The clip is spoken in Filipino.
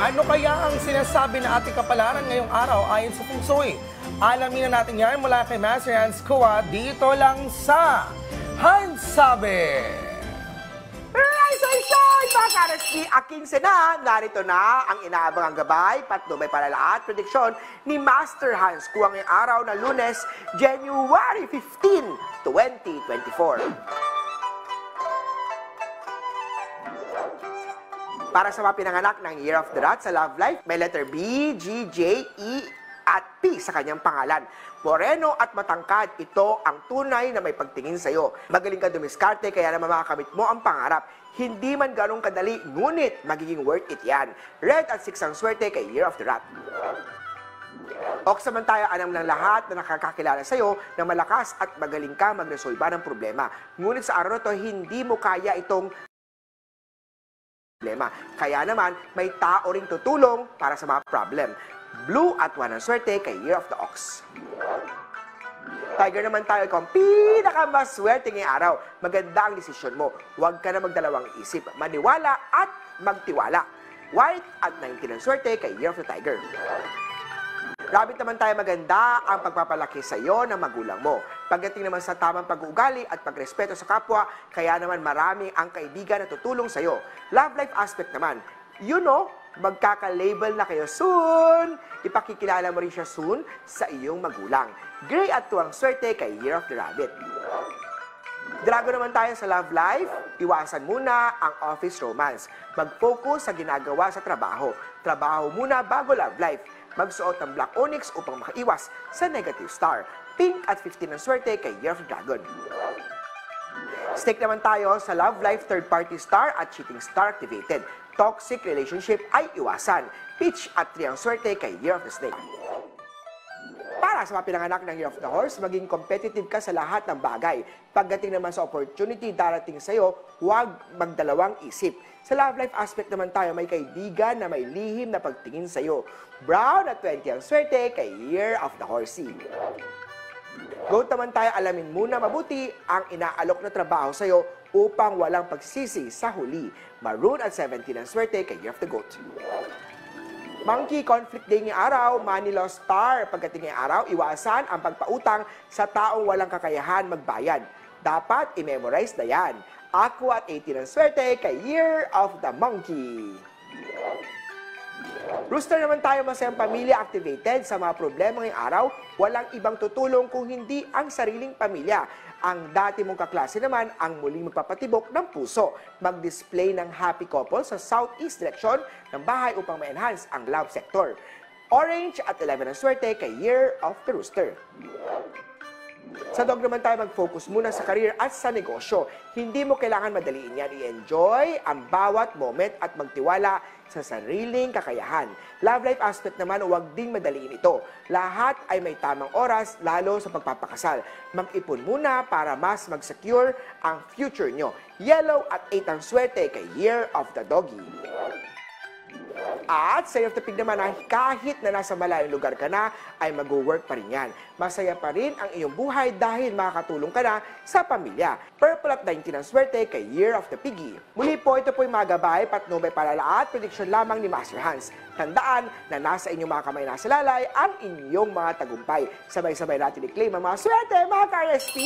Ano kaya ang sinasabi na ating kapalaran ngayong araw ayon sa Feng Shui? Alamin na natin yan mula kay Master Hans Kua dito lang sa Hans Sabi! Rise and shine! Mga ka-RSP, aking sena, narito na ang inaabangang gabay, patnubay palalaat, prediksyon ni Master Hans Kua ngayong araw na Lunes, January 15, 2024. Para sa mga pinanganak ng Year of the Rat sa Love Life, may letter B, G, J, E, at P sa kanyang pangalan. Moreno at matangkad, ito ang tunay na may pagtingin sa iyo. Magaling ka dumiskarte, kaya naman makakamit mo ang pangarap. Hindi man ganong kadali, ngunit magiging worth it yan. Red at 6 ang swerte kay Year of the Rat. Oksaman tayo, alam ng lahat na nakakakilala sa iyo na malakas at magaling ka magresolba ng problema. Ngunit sa araw na ito, hindi mo kaya itong problema. Kaya naman, may tao ring tutulong para sa mga problem. Blue at 1 ang swerte kay Year of the Ox. Tiger naman tayo kung pinakamaswerte ngayong araw. Maganda ang desisyon mo. Huwag ka na magdalawang isip. Maniwala at magtiwala. White at 19 ang swerte kay Year of the Tiger. Rabbit naman tayo, maganda ang pagpapalaki sa iyo ng magulang mo. Pagdating naman sa tamang pag-uugali at pagrespeto sa kapwa, kaya naman marami ang kaibigan na tutulong sa iyo. Love life aspect naman, magkaka-label na kayo soon. Ipakikilala mo rin siya soon sa iyong magulang. Gray at 2 ang swerte kay Year of the Rabbit. Dragon naman tayo sa love life, iwasan muna ang office romance. Mag-focus sa ginagawa sa trabaho. Trabaho muna bago love life. Magsuot ng Black Onyx upang makaiwas sa negative star. Pink at 15 ang swerte kay Year of the Dragon. Snake naman tayo sa love life, third party star at cheating star activated. Toxic relationship ay iwasan. Peach at 3 ang swerte kay Year of the Snake. Para sa mga pinanganak ng Year of the Horse, maging competitive ka sa lahat ng bagay. Pagdating naman sa opportunity darating sa iyo, huwag magdalawang isip. Sa love life aspect naman tayo, may kaibigan na may lihim na pagtingin sa iyo. Brown at 20 ang swerte kay Year of the Horsey. Goat naman tayo, alamin muna mabuti ang inaalok na trabaho sa iyo upang walang pagsisi sa huli. Maroon at 17 ang swerte kay Year of the Goat. Monkey, conflict day ngayong araw, money loss star. Pagdating ngayong araw, iwasan ang pagpautang sa taong walang kakayahan magbayad. Dapat i-memorize na yan. Aqua at 18 ang swerte kay Year of the Monkey. Rooster naman tayo, masayang pamilya activated sa mga problema ngayong araw. Walang ibang tutulong kung hindi ang sariling pamilya. Ang dati mong kaklase naman ang muling magpapatibok ng puso. Mag-display ng happy couple sa southeast direction ng bahay upang ma-enhance ang love sector. Orange at 11 ang swerte kay Year of the Rooster. Sa dog naman tayo, mag-focus muna sa career at sa negosyo. Hindi mo kailangan madaliin yan. I-enjoy ang bawat moment at magtiwala sa sariling kakayahan. Love life aspect naman, huwag ding madaliin ito. Lahat ay may tamang oras, lalo sa pagpapakasal. Mag-ipon muna para mas mag-secure ang future nyo. Yellow at 8 ang swerte kay Year of the Doggy. At sa Year of the Pig naman, kahit na nasa malayong lugar ka na, ay mag-work pa rin yan. Masaya pa rin ang iyong buhay dahil makakatulong ka na sa pamilya. Purple at 19 ang swerte kay Year of the Piggy. Muli po, ito po yung mga gabay, patnubay palalaat, prediksyon lamang ni Master Hans. Tandaan na nasa inyong mga kamay nasa lalay ang inyong mga tagumpay. Sabay-sabay natin i-claim ang mga swerte, mga ka-RSP.